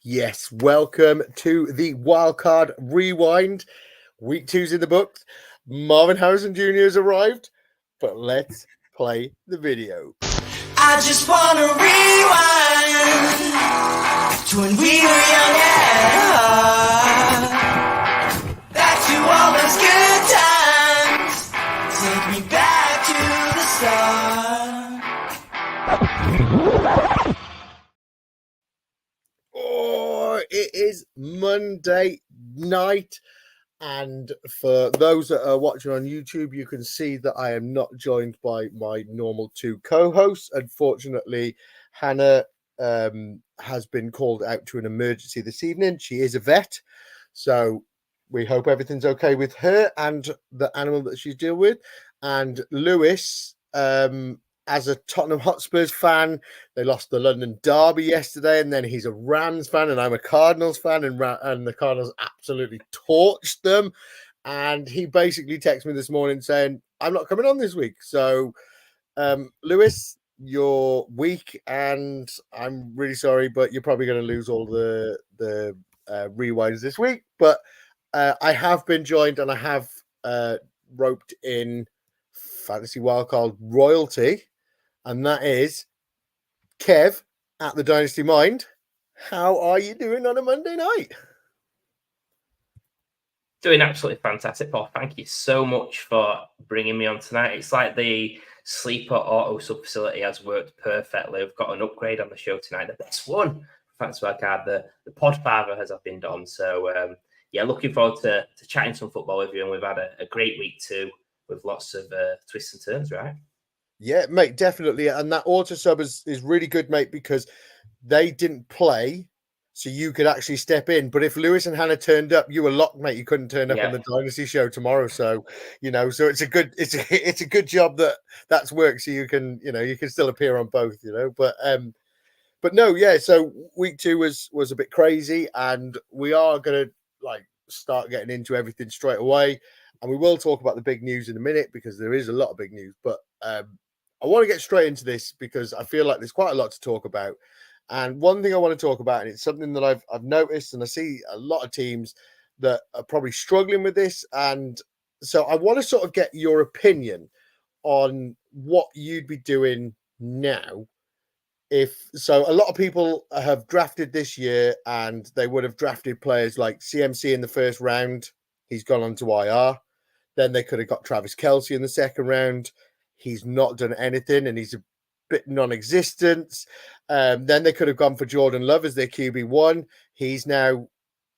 Yes, welcome to the Wildcard Rewind. Week 2's in the books. Marvin Harrison Jr. has arrived, but let's play the video. I just wanna rewind to when we were young at heart. Back to all those good times. Take me back to the start. Oh, it is Monday night. And for those that are watching on YouTube, you can see that I am not joined by my normal two co-hosts. Unfortunately, Hannah has been called out to an emergency this evening. She is a vet, so we hope everything's okay with her and the animal that she's dealing with. And Lewis, as a Tottenham Hotspurs fan, they lost the London Derby yesterday, and then he's a Rams fan, and I'm a Cardinals fan, and the Cardinals absolutely torched them. And he basically texted me this morning saying, I'm not coming on this week. So, Lewis, you're weak, and I'm really sorry, but you're probably going to lose all the rewinds this week. But I have been joined, and I have roped in Fantasy Wildcard royalty. And that is Kev at the Dynasty Mind. How are you doing on a Monday night? Doing absolutely fantastic, Paul. Thank you so much for bringing me on tonight. It's like the sleeper auto sub facility has worked perfectly. We've got an upgrade on the show tonight, the best one. Thanks to our card, the Podfather has been done. So, looking forward to chatting some football with you. And we've had a great week too, with lots of twists and turns, right? Yeah, mate, definitely. And that auto sub is really good, mate, because they didn't play, so you could actually step in. But if Lewis and Hannah turned up, you were locked, mate. You couldn't turn up on the Dynasty show tomorrow. So, so it's a good job that that's worked. So you can still appear on both, But no, yeah. So week 2 was a bit crazy, and we are gonna start getting into everything straight away. And we will talk about the big news in a minute because there is a lot of big news. But I want to get straight into this because I feel like there's quite a lot to talk about. And one thing I want to talk about, and it's something that I've noticed, and I see a lot of teams that are probably struggling with this. And so I want to sort of get your opinion on what you'd be doing now. So a lot of people have drafted this year, and they would have drafted players like CMC in the first round. He's gone on to IR. Then they could have got Travis Kelce in the second round. He's not done anything, and he's a bit non-existent. Then they could have gone for Jordan Love as their QB1. He's now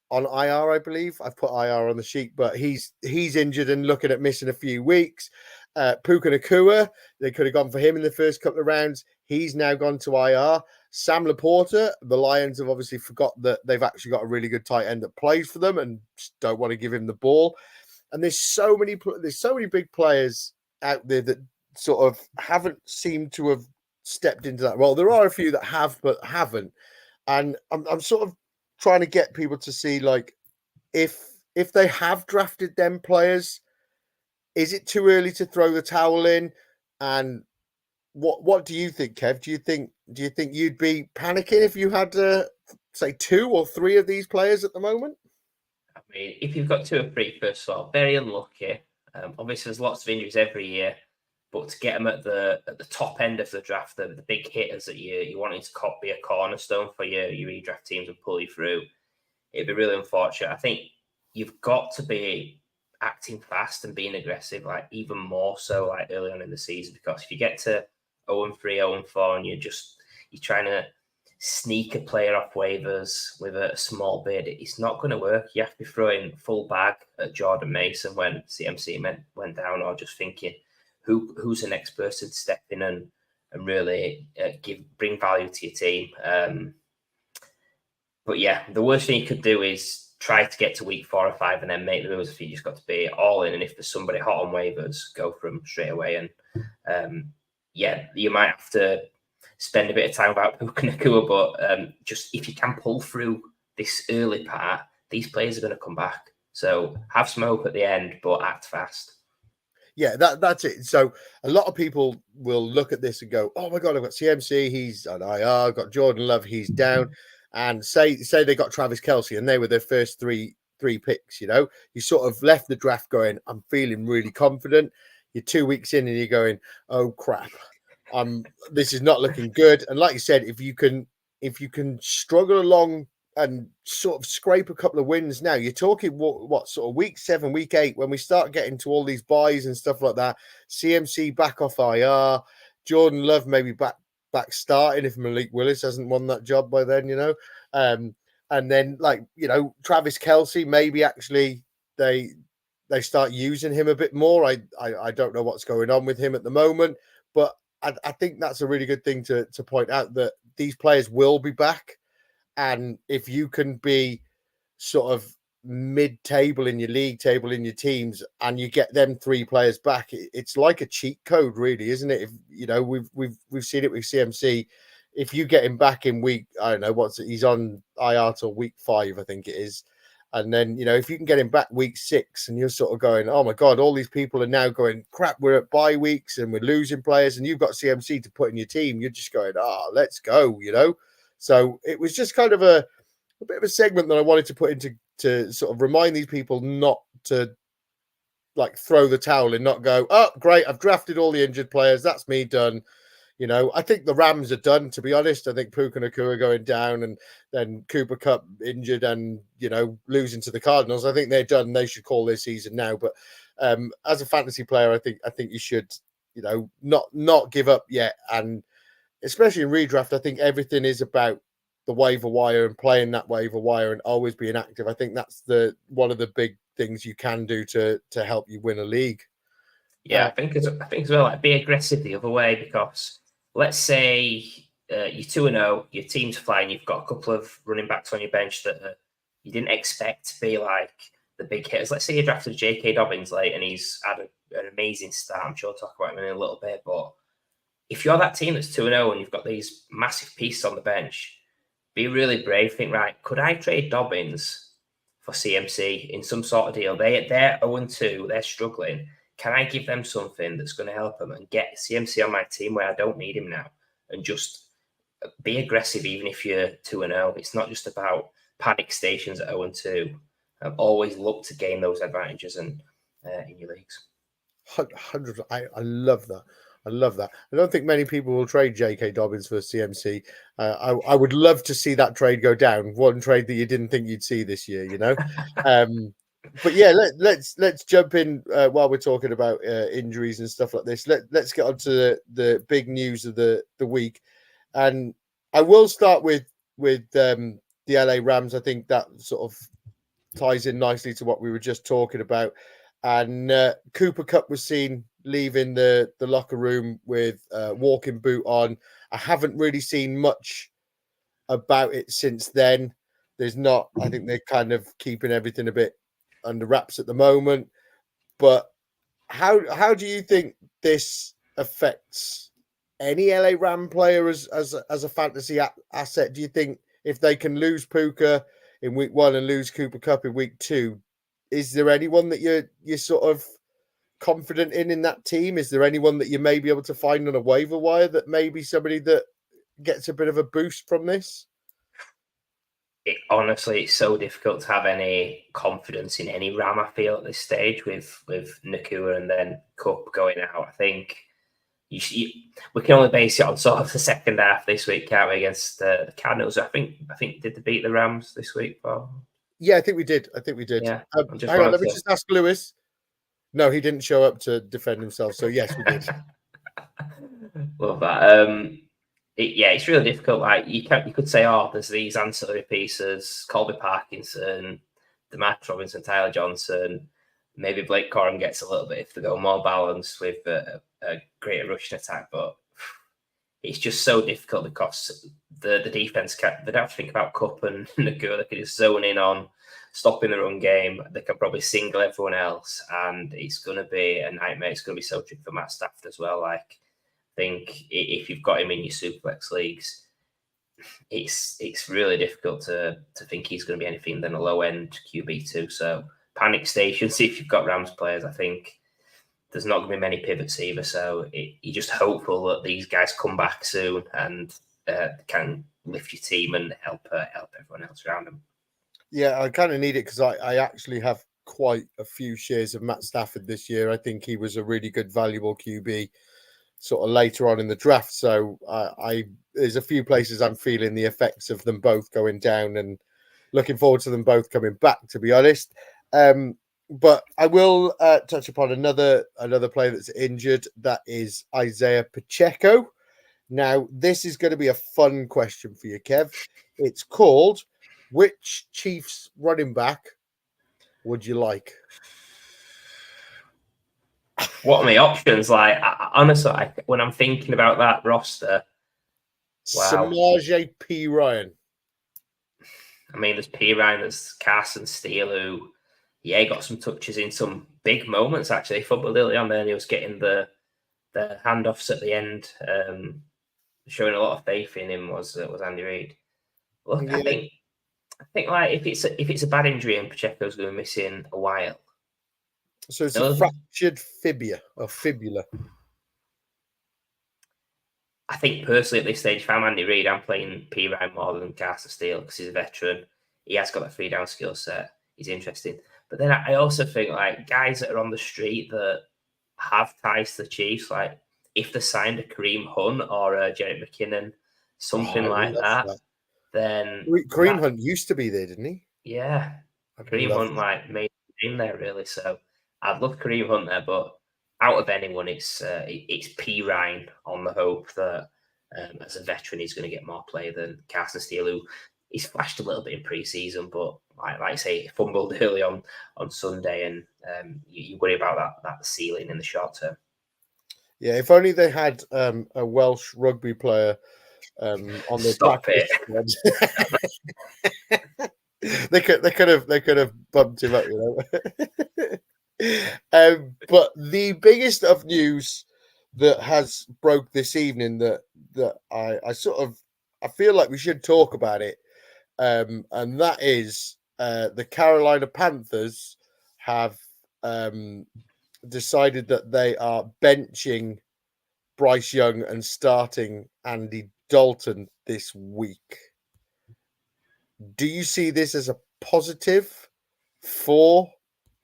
on IR, I believe. I've put IR on the sheet, but he's injured and looking at missing a few weeks. Puka Nacua, they could have gone for him in the first couple of rounds. He's now gone to IR. Sam Laporta, the Lions have obviously forgot that they've actually got a really good tight end that plays for them and just don't want to give him the ball. And there's so many big players out there that sort of haven't seemed to have stepped into that role. There are a few that have, but haven't. And I'm sort of trying to get people to see, like, if they have drafted them players, is it too early to throw the towel in? And what do you think, Kev? Do you think you'd be panicking if you had say 2 or 3 of these players at the moment? I mean, if you've got 2 or 3, first of all, very unlucky. Obviously, there's lots of injuries every year. But to get them at the top end of the draft, the big hitters that you wanting to be a cornerstone for your redraft teams and pull you through, it'd be really unfortunate. I think you've got to be acting fast and being aggressive, like even more so like early on in the season, because if you get to 0-3, 0-4, and you're trying to sneak a player off waivers with a small bid, it's not going to work. You have to be throwing full bag at Jordan Mason when CMC went down, or just thinking, who's the next person to step in and really bring value to your team. But yeah, the worst thing you could do is try to get to week 4 or 5 and then make the moves. If you just got to be all in, and if there's somebody hot on waivers, go for them straight away. And you might have to spend a bit of time without Puka Nacua, but just if you can pull through this early part, these players are going to come back. So have some hope at the end, but act fast. Yeah, that's it. So a lot of people will look at this and go, oh my God, I've got CMC, he's on IR, I've got Jordan Love, he's down. and say they got Travis Kelce and they were their first three picks, you know, you sort of left the draft going, I'm feeling really confident. You're 2 weeks in and you're going, oh crap, this is not looking good. And like you said, if you can struggle along and sort of scrape a couple of wins now, you're talking what sort of week 7, week 8, when we start getting to all these buys and stuff like that. CMC back off IR, Jordan Love maybe back starting if Malik Willis hasn't won that job by then, you know. And then, like, you know, Travis Kelce, maybe actually they start using him a bit more. I don't know what's going on with him at the moment, but I think that's a really good thing to point out, that these players will be back. And if you can be sort of mid-table in your league table in your teams, and you get them 3 players back, it's like a cheat code, really, isn't it? If you know, we've seen it with CMC. If you get him back in week, I don't know what's it, he's on IR till week 5, I think it is. And then, you know, if you can get him back week 6, and you're sort of going, oh my God, all these people are now going, crap, we're at bye weeks and we're losing players, and you've got CMC to put in your team, you're just going, let's go, you know. So it was just kind of a bit of a segment that I wanted to put into to sort of remind these people not to like throw the towel and not go, oh, great, I've drafted all the injured players, that's me done. You know, I think the Rams are done, to be honest. I think Puka Nacua going down, and then Cooper Kupp injured and, you know, losing to the Cardinals. I think they're done. They should call their season now. But as a fantasy player, I think you should, you know, not give up yet. And especially in redraft, I think everything is about the waiver wire and playing that waiver wire and always being active. I think that's one of the big things you can do to help you win a league. Yeah, I think as well, like, be aggressive the other way, because let's say you're 2-0, your team's flying, you've got a couple of running backs on your bench that you didn't expect to be like the big hitters. Let's say you drafted J.K. Dobbins late and he's had an amazing start. I'm sure I'll talk about him in a little bit. But if you're that team that's 2-0 and you've got these massive pieces on the bench, be really brave. Think, right, could I trade Dobbins for CMC in some sort of deal? They're 0-2, they're struggling. Can I give them something that's going to help them and get CMC on my team where I don't need him now? And just be aggressive, even if you're 2-0. It's not just about panic stations at 0-2. Always look to gain those advantages and in your leagues. 100. I love that. I love that. I don't think many people will trade J.K. Dobbins for CMC. I would love to see that trade go down. One trade that you didn't think you'd see this year, you know. But yeah, let's jump in while we're talking about injuries and stuff like this. Let's get on to the big news of the week, and I will start with the LA Rams. I think that sort of ties in nicely to what we were just talking about. And Cooper Kupp was seen leaving the locker room with a walking boot on. I haven't really seen much about it since then. There's not. I think they're kind of keeping everything a bit under wraps at the moment. But how do you think this affects any LA Ram player as a fantasy asset? Do you think if they can lose Puka in week 1 and lose Cooper Kupp in week 2, is there anyone that you're sort of confident in that team? Is there anyone that you may be able to find on a waiver wire that may be somebody that gets a bit of a boost from this? Honestly, it's so difficult to have any confidence in any Ram, I feel, at this stage with Nacua and then Kupp going out. I think we can only base it on sort of the second half this week, can't we, against the Cardinals? I think did they beat the Rams this week, Paul? Yeah, I think we did. Yeah, hang on, let me just ask Lewis. No, he didn't show up to defend himself. So yes, we did. Love that. It's really difficult. Like you could say, there's these ancillary pieces: Colby Parkinson, DeMarcus Robinson, Tyler Johnson. Maybe Blake Corum gets a little bit if they go more balanced with a greater rushing attack. But it's just so difficult because the defense they don't have to think about Kupp and Nacua. They can just zone in on stopping the run game. They can probably single everyone else, and it's going to be a nightmare. It's going to be so tricky for Matt Stafford as well. Like, I think if you've got him in your Superflex leagues, it's really difficult to think he's going to be anything than a low end QB2. So panic stations if you've got Rams players. I think there's not going to be many pivots either. So you're just hopeful that these guys come back soon and can lift your team and help everyone else around them. Yeah, I kind of need it because I actually have quite a few shares of Matt Stafford this year. I think he was a really good, valuable QB sort of later on in the draft. So I there's a few places I'm feeling the effects of them both going down and looking forward to them both coming back, to be honest. But I will touch upon another player that's injured. That is Isaiah Pacheco. Now, this is going to be a fun question for you, Kev. It's called, which Chiefs running back would you like? What are my options? Like, honestly, when I'm thinking about that roster, wow. Samaje P. Ryan. I mean, there's P. Ryan, there's Carson Steele, who, yeah, got some touches in some big moments, actually. Football early on there, and he was getting the handoffs at the end. Showing a lot of faith in him was Andy Reid. Look, yeah. I think like if it's a bad injury and Pacheco's going to be missing a while. So it's a fractured fibula. I think personally at this stage, if I'm Andy Reid, I'm playing P. Ryan more than Carson Steele because he's a veteran. He has got that 3-down skill set. He's interesting. But then I also think like guys that are on the street that have ties to the Chiefs, like if they signed a Kareem Hunt or a Jerick McKinnon, something like that, then Kareem Hunt used to be there, didn't he? Yeah, Kareem Hunt like made a name there really. So I'd love Kareem Hunt there, but out of anyone, it's P. Ryan on the hope that as a veteran he's going to get more play than Carson Steele, who he's flashed a little bit in pre-season, but like I say, fumbled early on Sunday, and you worry about that ceiling in the short term. Yeah, if only they had a Welsh rugby player on their practice squad. they could have bumped him up, you know. But the biggest of news that has broke this evening that I feel like we should talk about it, and that is the Carolina Panthers have decided that they are benching Bryce Young and starting Andy Dalton this week. Do you see this as a positive for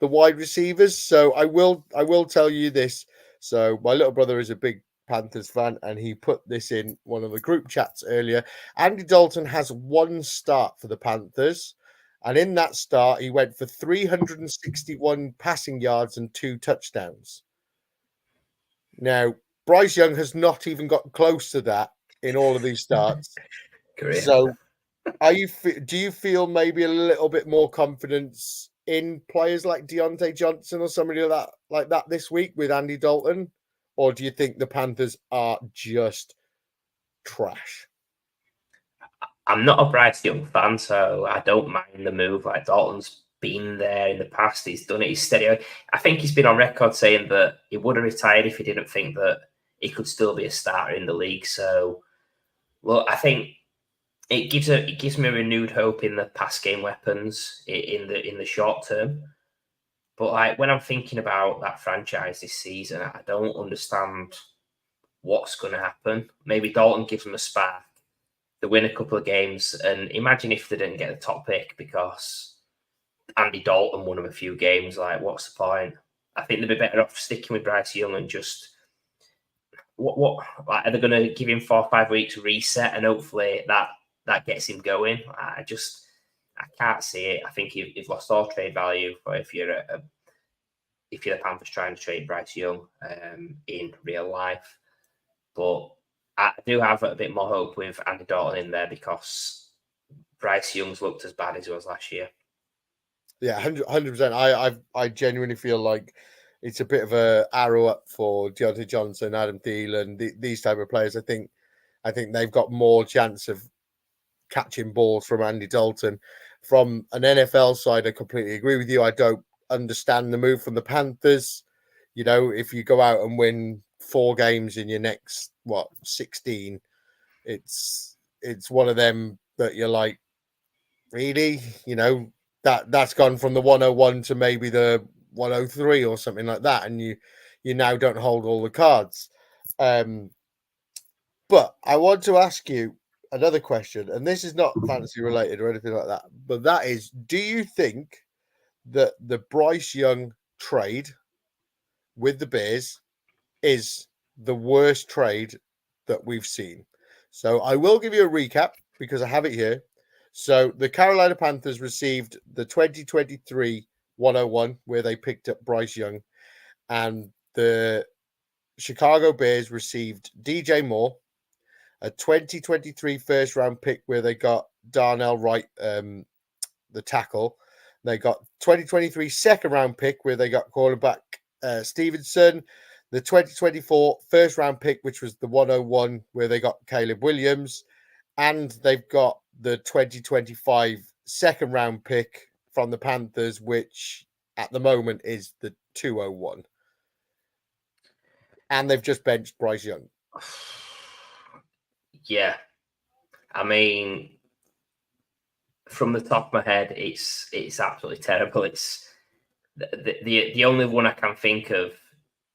the wide receivers? So I will tell you this. So my little brother is a big Panthers fan, and he put this in one of the group chats earlier. Andy Dalton has one start for the Panthers, and in that start, he went for 361 passing yards and 2 touchdowns. Now, Bryce Young has not even got close to that in all of these starts. So, do you feel maybe a little bit more confidence in players like Deontay Johnson or somebody like that this week with Andy Dalton? Or do you think the Panthers are just trash? I'm not a Bryce Young fan, so I don't mind the move. Like Dalton's been there in the past. He's done it. He's steady. I think he's been on record saying that he would have retired if he didn't think that he could still be a starter in the league. So, well, I think it gives me renewed hope in the pass game weapons in the short term. But like when I'm thinking about that franchise this season, I don't understand what's going to happen. Maybe Dalton gives them a spark. They win a couple of games, and imagine if they didn't get the top pick because Andy Dalton won them a few games. Like, what's the point? I think they'd be better off sticking with Bryce Young and just what like, are they going to give him 4 or 5 weeks reset, and hopefully that gets him going? I can't see it. I think you've lost all trade value for if you're the Panthers trying to trade Bryce Young in real life, but I do have a bit more hope with Andy Dalton in there because Bryce Young's looked as bad as he was last year. Yeah, 100%. I genuinely feel like it's a bit of a arrow up for Deontay Johnson, Adam Thielen, these type of players. I think they've got more chance of catching balls from Andy Dalton. From an NFL side, I completely agree with you. I don't understand the move from the Panthers. You know, if you go out and win 4 games in your next 16, it's one of them that you're like, really, you know, that's gone from the 101 to maybe the 103 or something like that, and you now don't hold all the cards. But I want to ask you, another question, and this is not fantasy related or anything like that, but that is, do you think that the Bryce Young trade with the Bears is the worst trade that we've seen? So I will give you a recap because I have it here. So the Carolina Panthers received the 2023 101, where they picked up Bryce Young, and the Chicago Bears received DJ Moore, a 2023 first round pick where they got Darnell Wright, the tackle. They got 2023 second round pick where they got quarterback Stevenson, the 2024 first round pick, which was the 101 where they got Caleb Williams, and they've got the 2025 second round pick from the Panthers, which at the moment is the 201. And they've just benched Bryce Young. Yeah. I mean, from the top of my head, it's absolutely terrible. It's the only one I can think of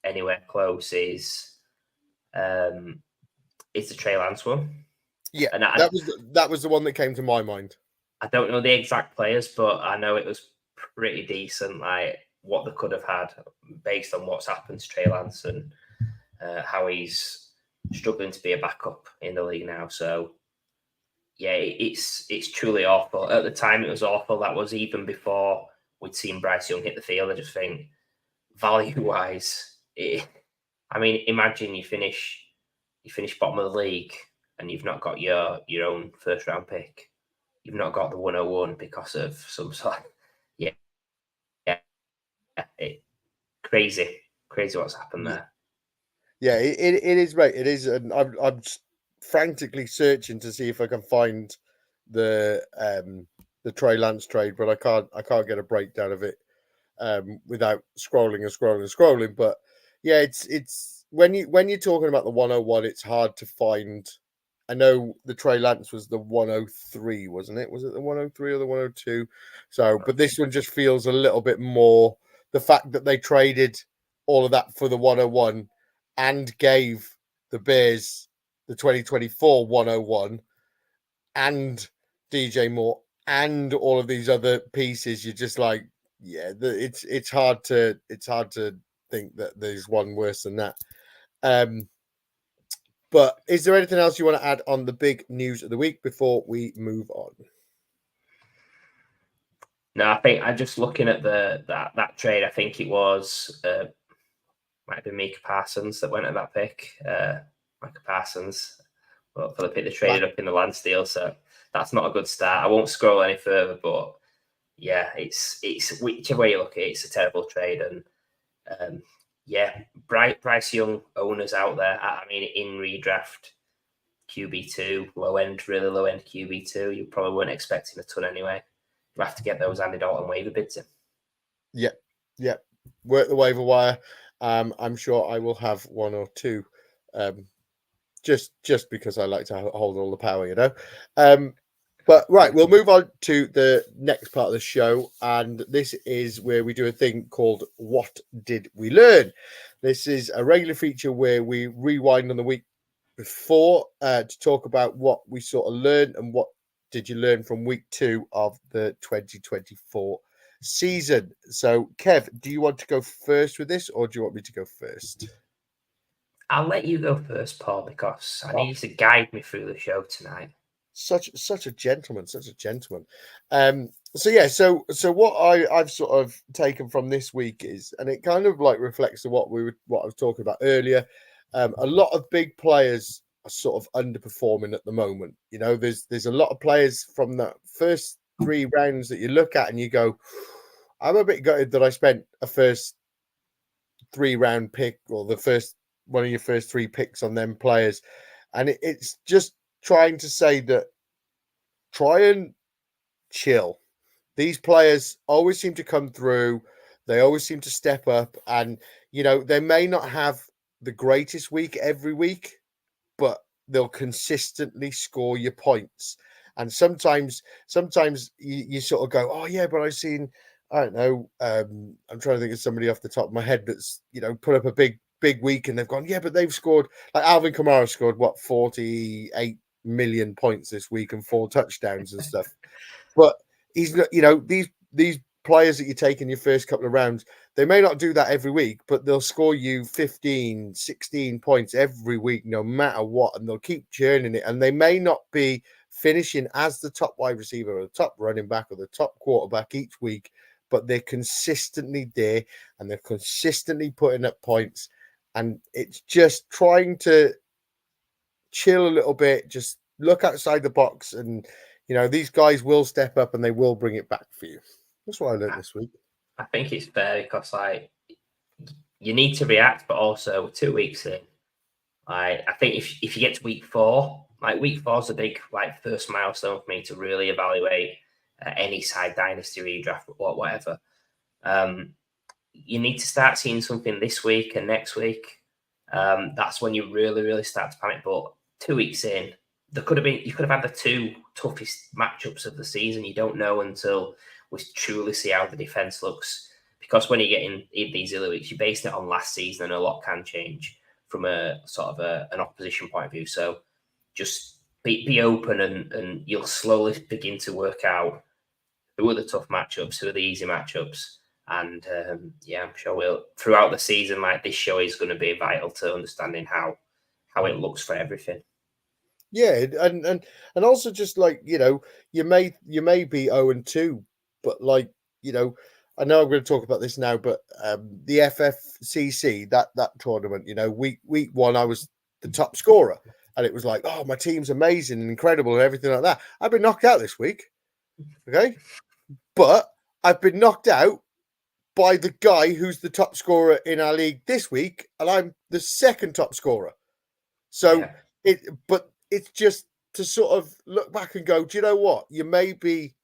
anywhere close is the Trey Lance one. Yeah, and that was the one that came to my mind. I don't know the exact players, but I know it was pretty decent, like what they could have had based on what's happened to Trey Lance and how he's struggling to be a backup in the league now. So yeah, it's truly awful. At the time, it was awful. That was even before we'd seen Bryce Young hit the field. I just think value-wise, I mean, imagine you finish bottom of the league and you've not got your own first round pick. You've not got the 101 because of some sort. Crazy what's happened there. Yeah, it is, right. It is, and I'm frantically searching to see if I can find the Trey Lance trade, but I can't get a breakdown of it without scrolling. But yeah, it's when you're talking about the 101, it's hard to find. I know the Trey Lance was the 103, wasn't it? Was it the 103 or the 102? So, but this one just feels a little bit more. The fact that they traded all of that for the 101 and gave the Bears the 2024 101 and DJ Moore and all of these other pieces, you're just like, yeah, it's hard to think that there's one worse than that. But is there anything else you want to add on the big news of the week before we move on? No, I think I'm just looking at that trade. I think it was might have been Micah Parsons that went at that pick. Micah Parsons, well, for the pick they traded up in the land steal. So that's not a good start. I won't scroll any further, but yeah, it's whichever way you look at it, it's a terrible trade. And yeah, Bryce Young owners out there. I mean, in redraft QB2, really low end QB2, you probably weren't expecting a ton anyway. You have to get those Andy Dalton waiver bids in. Yeah. Work the waiver wire. I'm sure I will have one or two, just because I like to hold all the power, you know. But right, we'll move on to the next part of the show, and this is where we do a thing called What Did We Learn? This is a regular feature where we rewind on the week before to talk about what we sort of learned and what did you learn from week 2 of the 2024 season. So, Kev, do you want to go first with this, or do you want me to go first? I'll let you go first, Paul, because I need you to guide me through the show tonight. Such a gentleman. So what I've sort of taken from this week is, and it kind of like reflects to what I was talking about earlier. A lot of big players are sort of underperforming at the moment. You know, there's a lot of players from the first 3 rounds that you look at and you go, I'm a bit gutted that I spent a first 3 round pick or one of your first 3 picks on them players, and it's just trying to say that try and chill. These players always seem to come through. They always seem to step up, and you know, they may not have the greatest week every week, but they'll consistently score your points. And sometimes you sort of go, oh yeah, but I've seen, I don't know, I'm trying to think of somebody off the top of my head that's, you know, put up a big week and they've gone, yeah, but they've scored, like Alvin Kamara scored what, 48 million points this week and 4 touchdowns and stuff. But he's not, these players that you take in your first couple of rounds, they may not do that every week, but they'll score you 15, 16 points every week, no matter what, and they'll keep churning it. And they may not be finishing as the top wide receiver or the top running back or the top quarterback each week, but they're consistently there and they're consistently putting up points. And it's just trying to chill a little bit, just look outside the box, and these guys will step up and they will bring it back for you. That's what I learned this week. I think it's fair because you need to react, but also 2 weeks in, I think if you get to week 4, week 4 is a big first milestone for me to really evaluate any side dynasty redraft or whatever. You need to start seeing something this week and next week. That's when you really, really start to panic. But 2 weeks in, you could have had the 2 toughest matchups of the season. You don't know until we truly see how the defense looks, because when you get in these early weeks, you're basing it on last season, and a lot can change from a sort of an opposition point of view. So just be open, and you'll slowly begin to work out who are the tough matchups, who are the easy matchups. And I'm sure throughout the season, this show is going to be vital to understanding how it looks for everything. Yeah, and also just you may be 0-2, but I know I'm going to talk about this now, but the FFCC, that tournament, week 1 I was the top scorer, and it was like, oh, my team's amazing and incredible and everything like that. I've been knocked out this week, okay, but I've been knocked out by the guy who's the top scorer in our league this week, and I'm the second top scorer. So but it's just to sort of look back and go, do you know what? You may be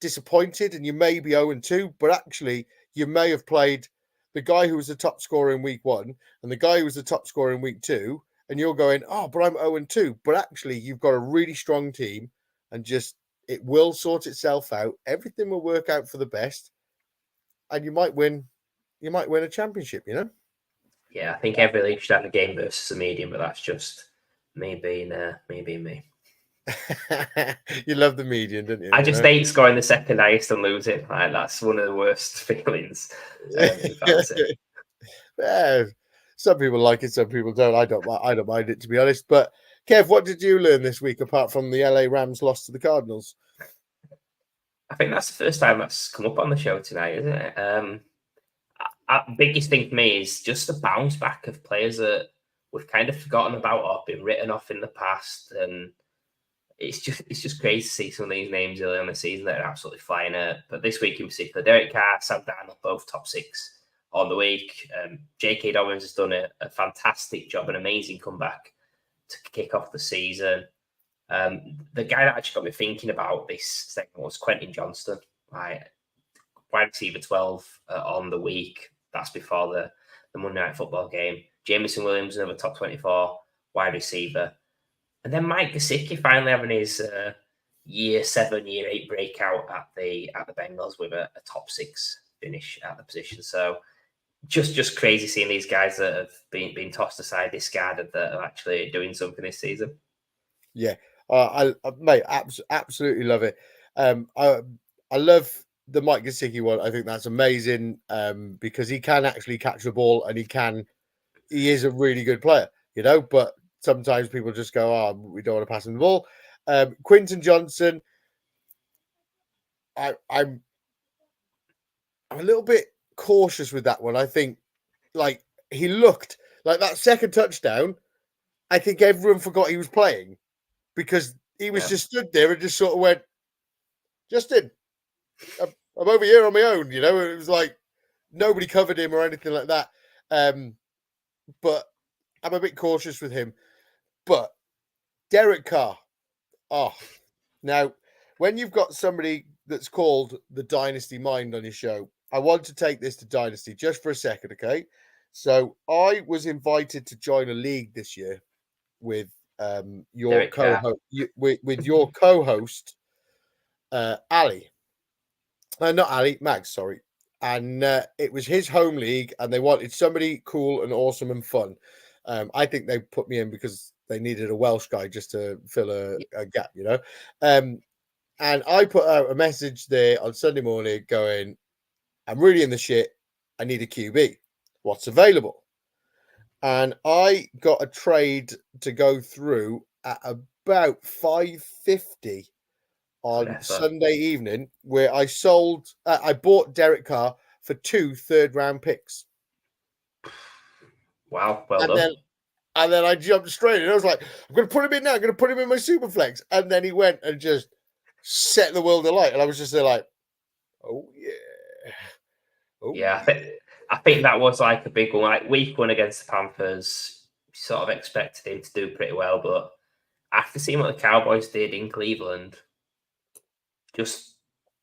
disappointed and you may be 0-2, but actually you may have played the guy who was the top scorer in week 1 and the guy who was the top scorer in week 2, and you're going, oh, but I'm 0-2. But actually you've got a really strong team, and just it will sort itself out. Everything will work out for the best, and you might win a championship, Yeah, I think every league should have a game versus a medium, but that's just me being me. You love the median, don't you? I just hate scoring the second highest and losing. That's one of the worst feelings. Yeah, some people like it, some people don't. I don't mind it, to be honest. But Kev, what did you learn this week apart from the LA Rams loss to the Cardinals? I think that's the first time that's come up on the show tonight, isn't it? Biggest thing for me is just the bounce back of players that we've kind of forgotten about or been written off in the past, and it's just crazy to see some of these names early on the season that are absolutely flying out. But this week in particular, Derek Carr, Sam Darnold, both top 6 on the week. J.K. Dobbins has done a fantastic job, an amazing comeback to kick off the season. The guy that actually got me thinking about this segment was Quentin Johnston, wide receiver 12 on the week. That's before the Monday Night Football game. Jameson Williams, another top 24 wide receiver. And then Mike Gesicki finally having his year 7, year 8 breakout at the Bengals with a top 6 finish at the position. So just crazy seeing these guys that have been tossed aside, discarded, that are actually doing something this season. Yeah, mate, absolutely love it. I love the Mike Gesicki one. I think that's amazing because he can actually catch the ball, and he is a really good player, but sometimes people just go, oh, we don't want to pass him the ball. Quentin Johnson, I'm a little bit cautious with that one. I think he looked like that second touchdown. I think everyone forgot he was playing because he was just stood there and just sort of went, Justin, I'm over here on my own. It was like nobody covered him or anything like that. But I'm a bit cautious with him. But Derek Carr, now when you've got somebody that's called the Dynasty Mind on your show, I want to take this to Dynasty just for a second, okay? So I was invited to join a league this year with your co-host, with your co-host, Ali. Not Ali, Mags, sorry. And it was his home league, and they wanted somebody cool and awesome and fun. I think they put me in because they needed a Welsh guy just to fill a gap, you know. And I put out a message there on Sunday morning going, I'm really in the shit. I need a QB. What's available? And I got a trade to go through at about 5:50 on Sunday evening, where I bought Derek Carr for 2 third-round picks. Wow, well done. And then I jumped straight in. I was like, I'm going to put him in now. I'm going to put him in my super flex. And then he went and just set the world alight. And I was just there like, oh, yeah. Oh, yeah, I think that was like a big one. Like week 1 against the Panthers, sort of expected him to do pretty well. But after seeing what the Cowboys did in Cleveland, just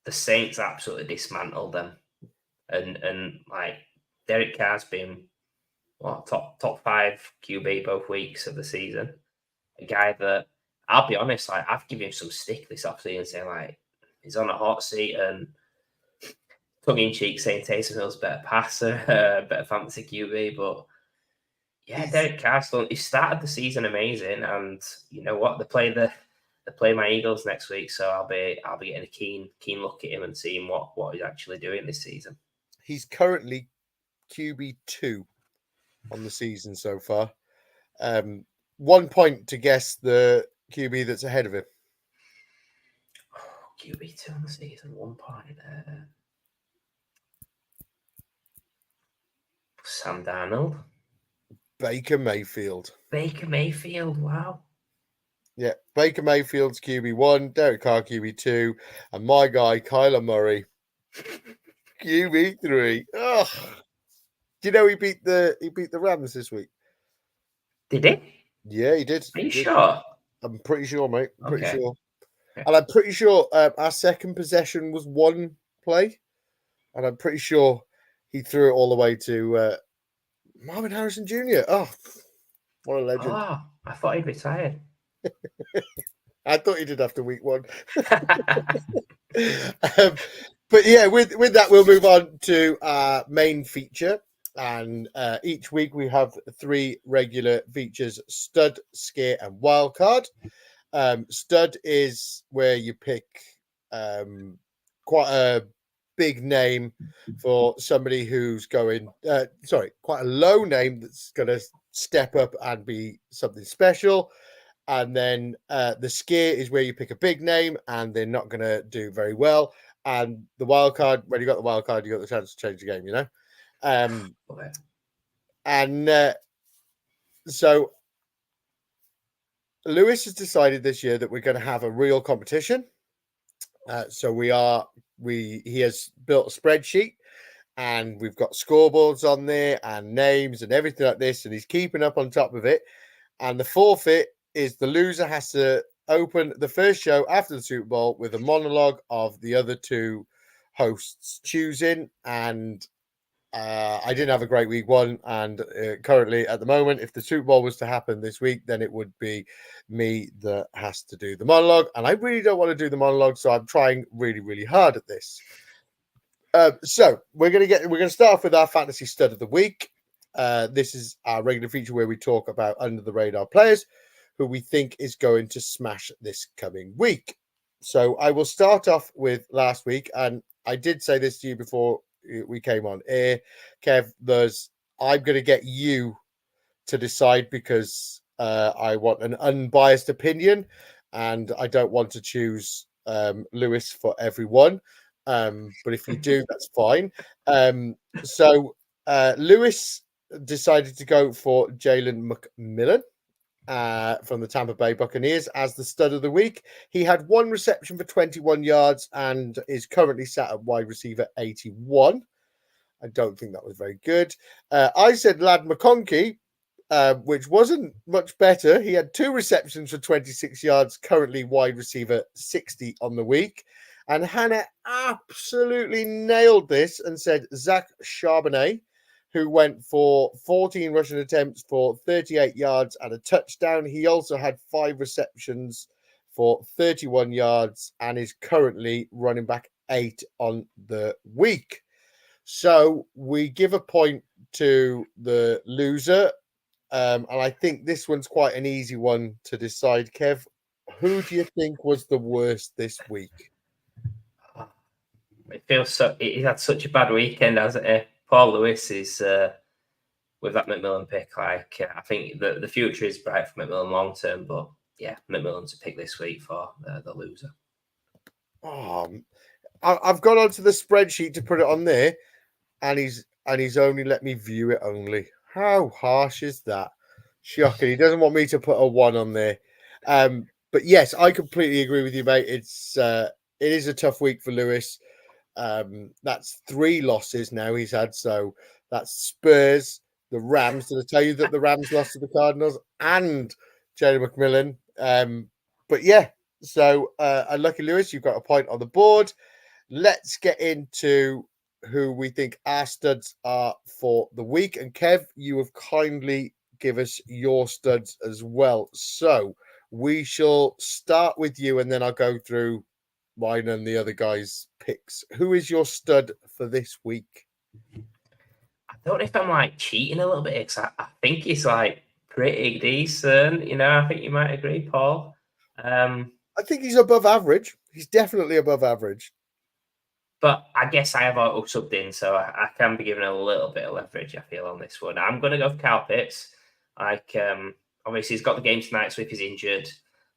the Saints absolutely dismantled them. And like Derek Carr's been top 5 QB both weeks of the season. A guy that, I'll be honest, like I've given him some stick this offseason saying like he's on a hot seat and tongue in cheek saying Taysom Hill's better passer, better fantasy QB. But yeah, Derek Carr he started the season amazing, and you know what? They play my Eagles next week, so I'll be getting a keen look at him and seeing what he's actually doing this season. He's currently QB2 on the season so far. 1 point to guess the QB that's ahead of him. QB2 on the season, 1 point. Sam Darnold. Baker Mayfield. Wow. Yeah, Baker Mayfield's QB1, Derek Carr QB2, and my guy Kyler Murray QB3. Oh, do you know he beat the Rams this week? Did he? Yeah, he did. Are you sure? I'm pretty sure, mate. I'm pretty Okay. sure. And I'm pretty sure our second possession was 1 play, and I'm pretty sure he threw it all the way to Marvin Harrison Jr. Oh, what a legend! Oh, I thought he'd retired. I thought he did after week 1. But yeah, with that, we'll move on to our main feature. And each week we have 3 regular features: Stud, Scare, and Wildcard. Stud is where you pick quite a big name for somebody who's going, quite a low name that's going to step up and be something special. And then the Scare is where you pick a big name and they're not going to do very well. And the wild card, when you got the wild card, you got the chance to change the game, you know? So Lewis has decided this year that we're going to have a real competition. So he has built a spreadsheet and we've got scoreboards on there and names and everything like this. And he's keeping up on top of it. And the forfeit is the loser has to open the first show after the Super Bowl with a monologue of the other 2 hosts choosing. And I didn't have a great week 1. And currently at the moment, if the Super Bowl was to happen this week, then it would be me that has to do the monologue. And I really don't want to do the monologue. So I'm trying really, really hard at this. So we're going to start off with our fantasy stud of the week. This is our regular feature where we talk about under the radar players who we think is going to smash this coming week. So I will start off with last week. And I did say this to you before we came on air, Kev. I'm going to get you to decide because I want an unbiased opinion and I don't want to choose Lewis for everyone. But if you do, that's fine. So Lewis decided to go for Jalen McMillan from the Tampa Bay Buccaneers as the stud of the week. He had 1 reception for 21 yards and is currently sat at wide receiver 81. I don't think that was very good. I said Lad McConkey, which wasn't much better. He had 2 receptions for 26 yards, currently wide receiver 60 on the week. And Hannah absolutely nailed this and said Zach Charbonnet, who went for 14 rushing attempts for 38 yards and a touchdown. He also had 5 receptions for 31 yards and is currently running back 8 on the week. So we give a point to the loser And I think this one's quite an easy one to decide. Kev, who do you think was the worst this week? It feels so. He's had such a bad weekend, hasn't he? Paul Lewis is with that McMillan pick. Like, I think the future is bright for McMillan long term, but yeah, McMillan's a pick this week for the loser. I've gone onto the spreadsheet to put it on there, and he's only let me view it only. How harsh is that? Shocking. He doesn't want me to put a 1 on there. But yes, I completely agree with you, mate. It is a tough week for Lewis. That's 3 losses now he's had. So that's Spurs, the Rams. Did I tell you that the Rams lost to the Cardinals and Jalen McMillan? But yeah, so unlucky Lewis, you've got a point on the board. Let's get into who we think our studs are for the week. And Kev, you have kindly give us your studs as well. So we shall start with you, and then I'll go through mine and the other guys' picks. Who is your stud for this week? I don't know if I'm like cheating a little bit, because I think he's like pretty decent. I think you might agree, Paul. I think he's above average. He's definitely above average. But I guess I have auto subbed in, so I can be given a little bit of leverage, I feel, on this one. I'm going to go for Kyle Pitts. Like, obviously, he's got the game tonight, so if he's injured,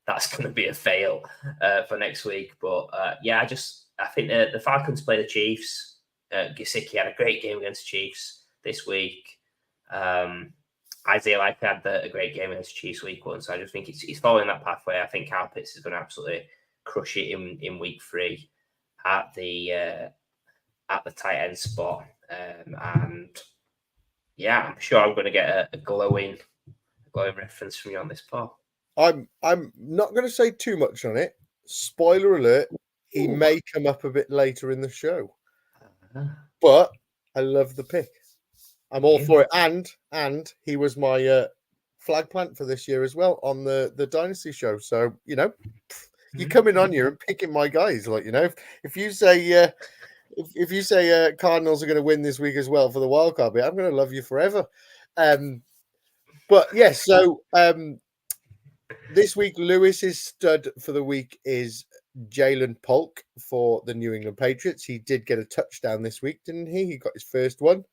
that's going to be a fail for next week. But yeah, I think the Falcons play the Chiefs. Gesicki had a great game against the Chiefs this week. Isaiah Like had a great game against the Chiefs week 1, so I just think he's following that pathway. I think Kyle Pitts is going to absolutely crush it in week 3. At the tight end spot, and yeah, I'm sure I'm going to get a glowing reference from you on this, Paul. I'm not going to say too much on it. Spoiler alert: he may come up a bit later in the show, but I love the pick. I'm all for it, and he was my flag plant for this year as well on the Dynasty show. So you're coming on here and picking my guys, like if you say if you say Cardinals are going to win this week as well for the wildcard bit, I'm going to love you forever. But yes, so this week Lewis's stud for the week is Jalen Polk for the New England Patriots. He did get a touchdown this week, didn't he? He got his first one.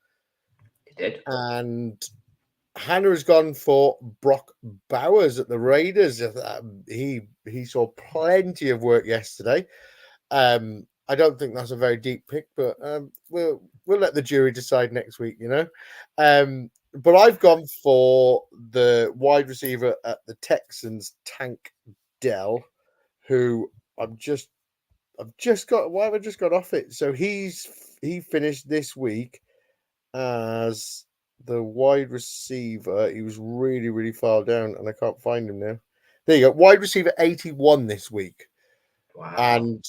He did. And Hannah has gone for Brock Bowers at the Raiders. He saw plenty of work yesterday. I don't think that's a very deep pick, but we'll let the jury decide next week, But I've gone for the wide receiver at the Texans, Tank Dell, who I've just got. Why have I just got off it? So he finished this week as the wide receiver. He was really, really far down, and I can't find him now. There you go. Wide receiver 81 this week. Wow. And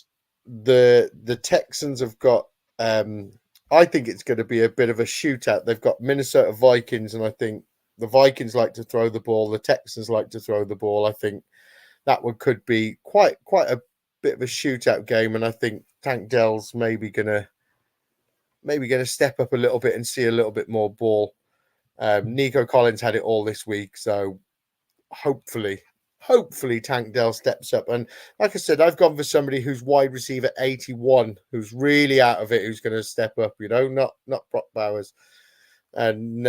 the Texans have got I think it's going to be a bit of a shootout. They've got Minnesota Vikings, and I think the Vikings like to throw the ball. The Texans like to throw the ball. I think that one could be quite a bit of a shootout game, and I think Tank Dell's maybe gonna step up a little bit and see a little bit more ball. Nico Collins had it all this week, so hopefully Tank Dell steps up. And like I said, I've gone for somebody who's wide receiver 81, who's really out of it, who's going to step up, not Brock Bowers. And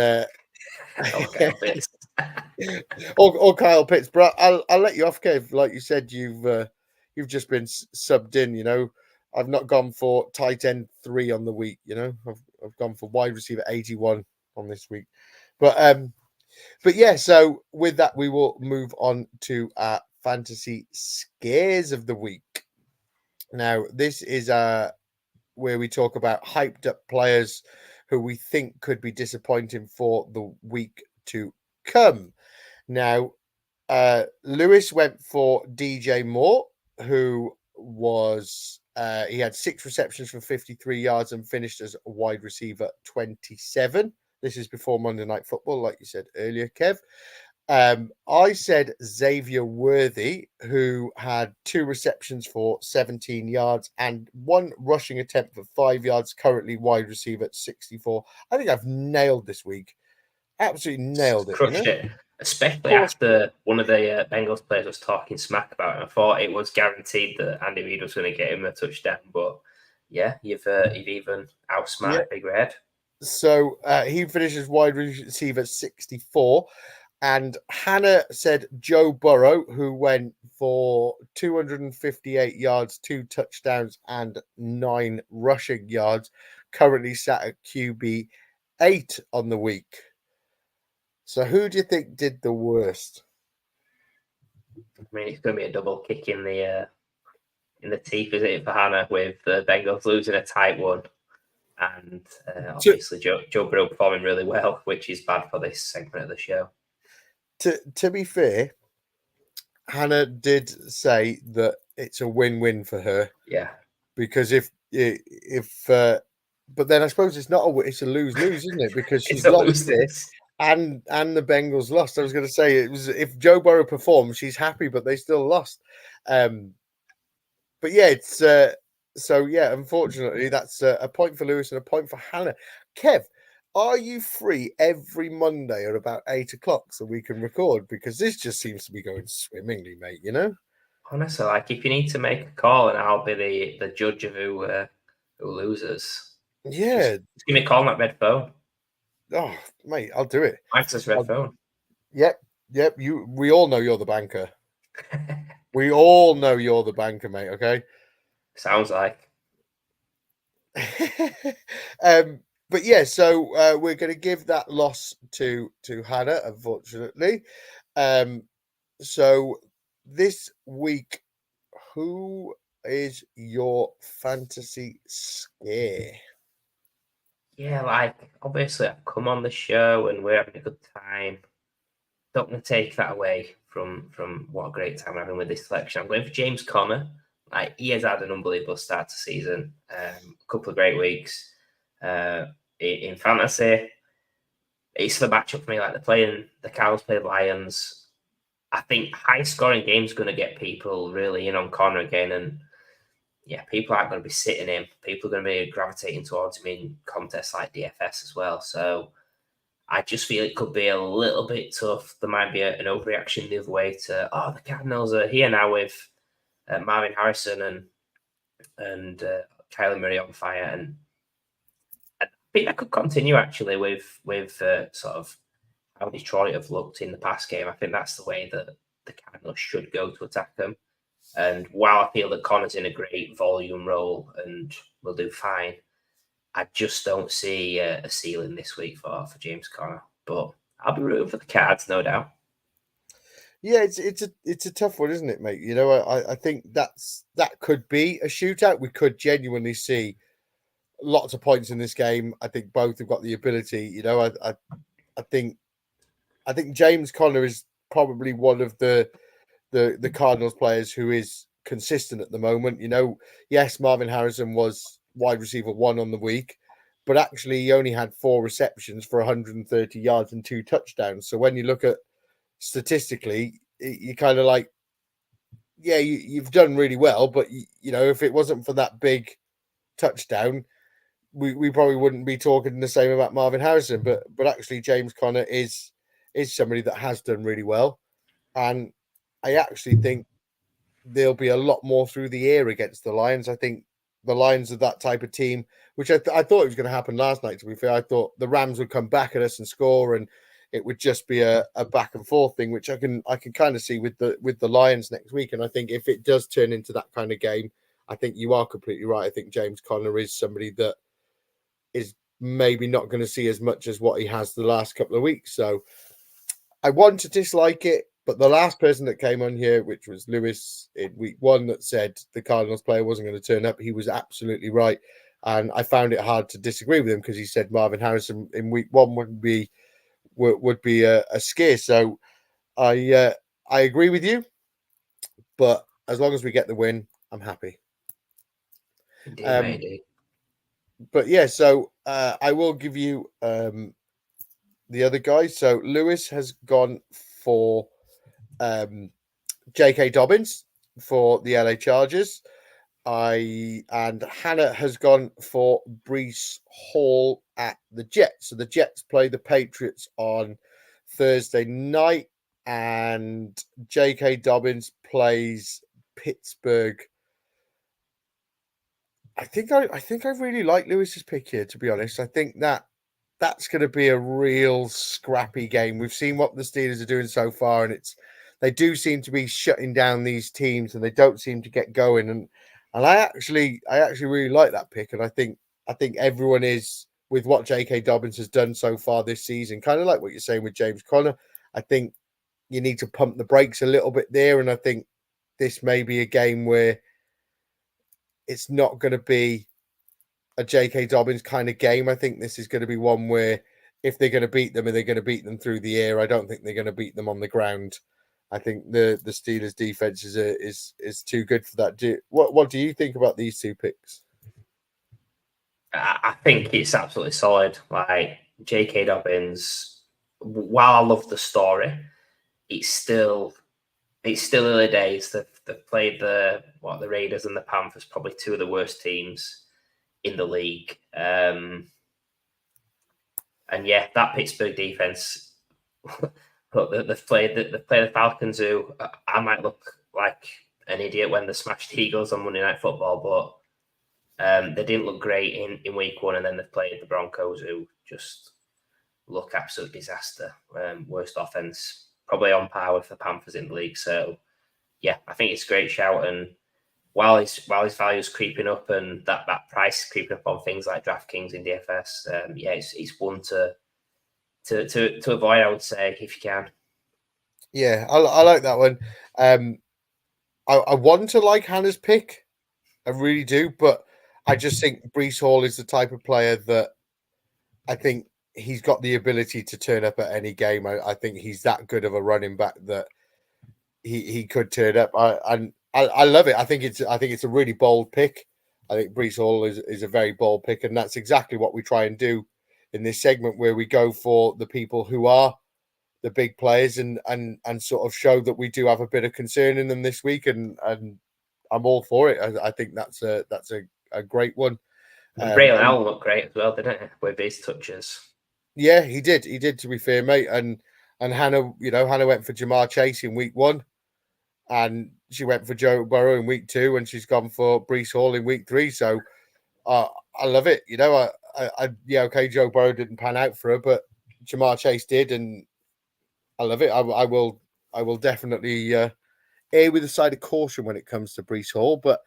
or Kyle Pitts. But I'll let you off, Kev. Like you said, you've just been subbed in, I've not gone for tight end 3 on the week, I've gone for wide receiver 81 on this week. But yeah, so with that, we will move on to our fantasy scares of the week. Now, this is where we talk about hyped up players who we think could be disappointing for the week to come. Now, Lewis went for DJ Moore, who was he had 6 receptions for 53 yards and finished as a wide receiver 27. This is before Monday Night Football, like you said earlier, Kev. I said Xavier Worthy, who had 2 receptions for 17 yards and 1 rushing attempt for 5 yards, currently wide receiver at 64. I think I've nailed this week. absolutely nailed it. Crushed it. Especially after one of the Bengals players was talking smack about it. I thought it was guaranteed that Andy Reid was going to get him a touchdown. But yeah, you've even outsmarted Big Red. So he finishes wide receiver 64. And Hannah said Joe Burrow, who went for 258 yards, 2 touchdowns, and 9 rushing yards, currently sat at QB 8 on the week. So who do you think did the worst? I mean, it's going to be a double kick in the teeth, isn't it, for Hannah, with the Bengals losing a tight one, and obviously Joe Burrow performing really well, which is bad for this segment of the show. To be fair, Hannah did say that it's a win-win for her. Yeah, because if but then I suppose it's not it's a lose-lose, isn't it? Because she's lost this. And the Bengals lost. I was going to say it was if Joe Burrow performed, she's happy, but they still lost. But yeah, it's so yeah. Unfortunately, that's a point for Lewis and a point for Hannah. Kev, are you free every Monday at about 8 o'clock so we can record? Because this just seems to be going swimmingly, mate. You know. Honestly, like if you need to make a call, and I'll be the judge of who loses. Yeah, just give me a call on that red phone. Oh, mate, I'll do it. Access red phone. Yep. We all know you're the banker. We all know you're the banker, mate. Okay. Sounds like. But yeah, so we're going to give that loss to Hannah, unfortunately. So this week, who is your fantasy scare? Yeah, like obviously I've come on the show and we're having a good time. Don't want to take that away from what a great time we're having with this selection. I'm going for James Conner. Like he has had an unbelievable start to season. A couple of great weeks in fantasy. It's the matchup for me. Like the Cowboys play the Lions. I think high scoring games going to get people really in on Conner again, and yeah, people aren't going to be sitting him. People are going to be gravitating towards him in contests like DFS as well. So I just feel it could be a little bit tough. There might be an overreaction the other way to, the Cardinals are here now with Marvin Harrison and Kyler Murray on fire. And I think that could continue actually with sort of how Detroit have looked in the past game. I think that's the way that the Cardinals should go to attack them. And while I feel that Connor's in a great volume role and will do fine, I just don't see a ceiling this week for James Conner. But I'll be rooting for the Cards, no doubt. Yeah, it's a tough one, isn't it, mate? You know, I think that could be a shootout. We could genuinely see lots of points in this game. I think both have got the ability. You know, I think James Conner is probably one of the Cardinals players who is consistent at the moment. You know, yes, Marvin Harrison was wide receiver 1 on the week, but actually he only had 4 receptions for 130 yards and 2 touchdowns. So when you look at statistically, you kind of like, yeah, you've done really well, but you know, if it wasn't for that big touchdown, we probably wouldn't be talking the same about Marvin Harrison. But actually James Conner is somebody that has done really well, and I actually think there'll be a lot more through the air against the Lions. I think the Lions are that type of team, which I thought it was going to happen last night, to be fair. I thought the Rams would come back at us and score, and it would just be a back and forth thing, which I can kind of see with the Lions next week. And I think if it does turn into that kind of game, I think you are completely right. I think James Conner is somebody that is maybe not going to see as much as what he has the last couple of weeks. So I want to dislike it. But the last person that came on here, which was Lewis in week 1, that said the Cardinals player wasn't going to turn up, he was absolutely right. And I found it hard to disagree with him because he said Marvin Harrison in week 1 would be a scare. So I agree with you. But as long as we get the win, I'm happy. Indeed. But yeah, so I will give you the other guys. So Lewis has gone for J.K. Dobbins for the LA Chargers. and Hannah has gone for Brees Hall at the Jets. So the Jets play the Patriots on Thursday night, and J.K. Dobbins plays Pittsburgh. I think I really like Lewis's pick here, to be honest. I think that's going to be a real scrappy game. We've seen what the Steelers are doing so far, and they do seem to be shutting down these teams, and they don't seem to get going. And I actually really like that pick, and I think everyone is, with what J.K. Dobbins has done so far this season, kind of like what you're saying with James Conner. I think you need to pump the brakes a little bit there, and I think this may be a game where it's not going to be a J.K. Dobbins kind of game. I think this is going to be one where if they're going to beat them, and they're going to beat them through the air, I don't think they're going to beat them on the ground. I think the Steelers defense is too good for that. What do you think about these two picks? I think it's absolutely solid. Like J.K. Dobbins, while I love the story, it's still early days. They've played the Raiders and the Panthers, probably two of the worst teams in the league. And yeah, that Pittsburgh defense. Look, they've played the Falcons, who I might look like an idiot when they smashed the Eagles on Monday Night Football, but they didn't look great in week one, and then they've played the Broncos, who just look absolute disaster. Worst offense, probably on par with the Panthers in the league. So yeah, I think it's a great shout. And while his value is creeping up, and that price is creeping up on things like DraftKings and DFS, yeah, it's one to avoid, I would say, if you can. Yeah, I like that one. I want to like Hannah's pick, I really do, but I just think Brees Hall is the type of player that I think he's got the ability to turn up at any game. I think he's that good of a running back that he could turn up. I love it. I think it's a really bold pick. I think Brees Hall is a very bold pick, and that's exactly what we try and do in this segment, where we go for the people who are the big players and sort of show that we do have a bit of concern in them this week, and I'm all for it. I think that's a great one. Braylon Allen looked great as well, didn't it? With his touches. Yeah, he did. He did, to be fair, mate. And Hannah, Hannah went for Jamar Chase in week one, and she went for Joe Burrow in week two, and she's gone for Brees Hall in week three. So I love it. Yeah, okay, Joe Burrow didn't pan out for her, but Jamar Chase did, and I love it. I will definitely err with a side of caution when it comes to Brees Hall. But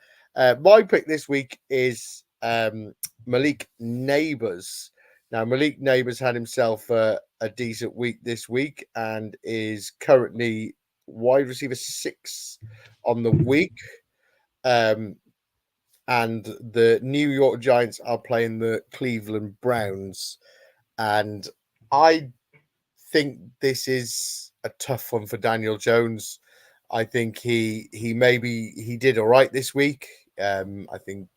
my pick this week is Malik Neighbors. Now, Malik Neighbors had himself a decent week this week and is currently wide receiver 6 on the week. And the New York Giants are playing the Cleveland Browns. And I think this is a tough one for Daniel Jones. I think he did all right this week. I think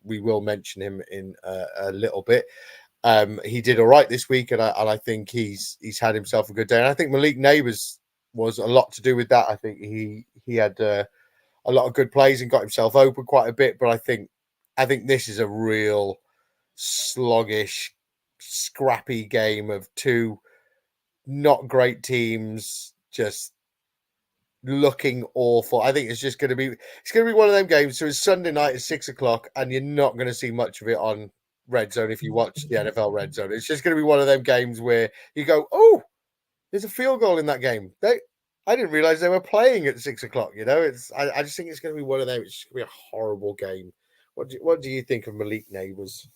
we will mention him in a little bit. He did all right this week, and I think he's had himself a good day. And I think Malik Neighbors was a lot to do with that. I think he had a lot of good plays and got himself open quite a bit. But I think this is a real sluggish, scrappy game of two not great teams just looking awful. I think it's going to be one of them games. So it's Sunday night at 6:00, and you're not going to see much of it on Red Zone if you watch the NFL Red Zone. It's just going to be one of them games where you go, "Oh, there's a field goal in that game." I didn't realize they were playing at 6:00. I just think it's going to be one of them. It's just going to be a horrible game. What do you think of Malik Neighbors?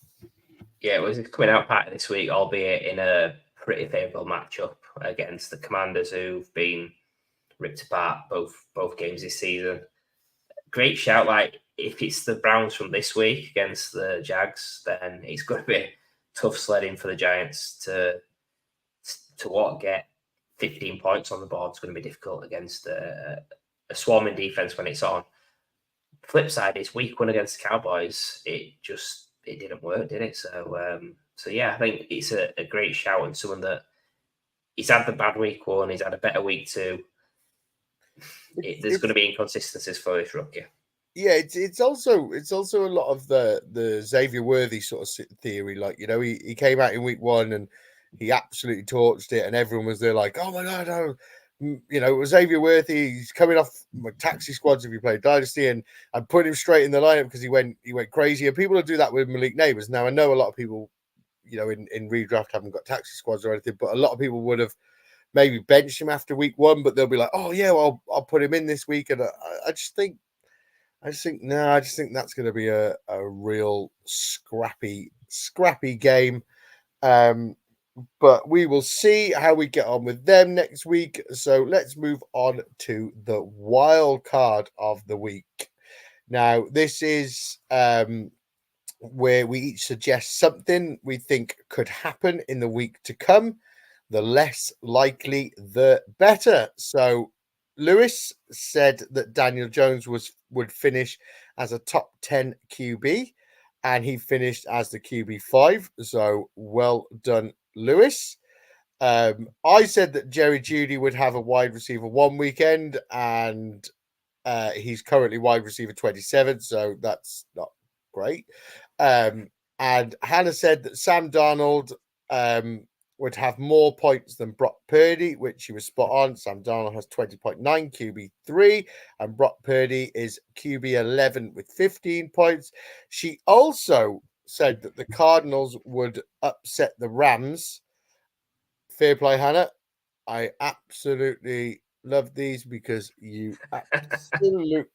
Yeah, it was coming out party this week, albeit in a pretty favourable matchup against the Commanders, who've been ripped apart both games this season. Great shout. Like, if it's the Browns from this week against the Jags, then it's going to be tough sledding for the Giants to get 15 points on the board. It's going to be difficult against a swarming defense when it's on. Flip side is week one against the Cowboys. It didn't work, did it? So yeah, I think it's a great shout, and someone that he's had the bad week one, he's had a better week two. There's going to be inconsistencies for this rookie. Yeah, it's also a lot of the Xavier Worthy sort of theory. Like, he came out in week 1 and he absolutely torched it, and everyone was there like, oh my god, oh. It was Xavier Worthy. He's coming off taxi squads if you play Dynasty, and I put him straight in the lineup because he went crazy. And people will do that with Malik Neighbors. Now I know a lot of people, in redraft haven't got taxi squads or anything, but a lot of people would have maybe benched him after week 1, but they'll be like, oh yeah, well I'll put him in this week, and I just think that's going to be a real scrappy game. But we will see how we get on with them next week. So let's move on to the wild card of the week. Now, this is where we each suggest something we think could happen in the week to come. The less likely, the better. So Lewis said that Daniel Jones would finish as a top 10 QB, and he finished as the QB 5. So well done, Lewis. I said that Jerry Jeudy would have a wide receiver 1 weekend, and he's currently wide receiver 27, so that's not great. And Hannah said that Sam Darnold would have more points than Brock Purdy, which he was spot on. Sam Darnold has 20.9, QB 3, and Brock Purdy is QB 11 with 15 points. She also said that the Cardinals would upset the Rams. Fair play, Hannah. I absolutely love these because you absolutely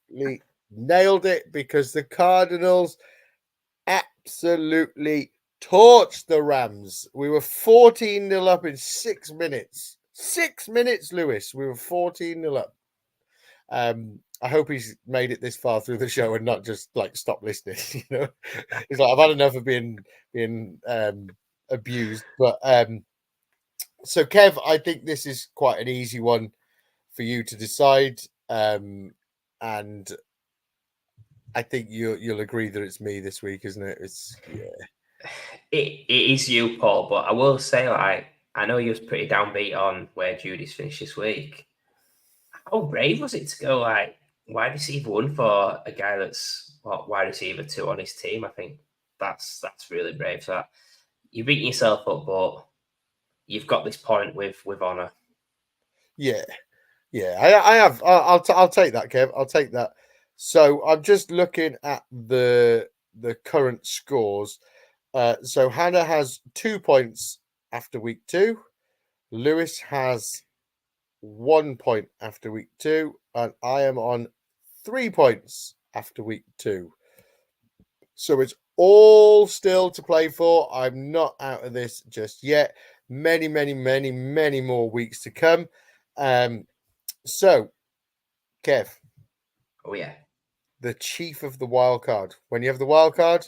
nailed it, because the Cardinals absolutely torched the Rams. We were 14-0 up in 6 minutes. 6 minutes, Lewis. We were 14-0 up. I hope he's made it this far through the show and not just like stop listening. He's like, I've had enough of being abused. But so Kev, I think this is quite an easy one for you to decide. And I think you'll agree that it's me this week, isn't it? It is you, Paul, but I will say, like, I know you was pretty downbeat on where Judy's finished this week. How brave was it to go like wide receiver 1 for a guy that's wide receiver 2 on his team? I think that's really brave. So you're beating yourself up, but you've got this point with honor. Yeah. I have. I'll take that, Kev. I'll take that. So I'm just looking at the current scores. So Hannah has 2 points after week 2. Lewis has 1 point after week 2, and I am on 3 points after week 2. So it's all still to play for. I'm not out of this just yet. Many more weeks to come. So, Kev. Oh yeah. The chief of the wild card. When you have the wild card,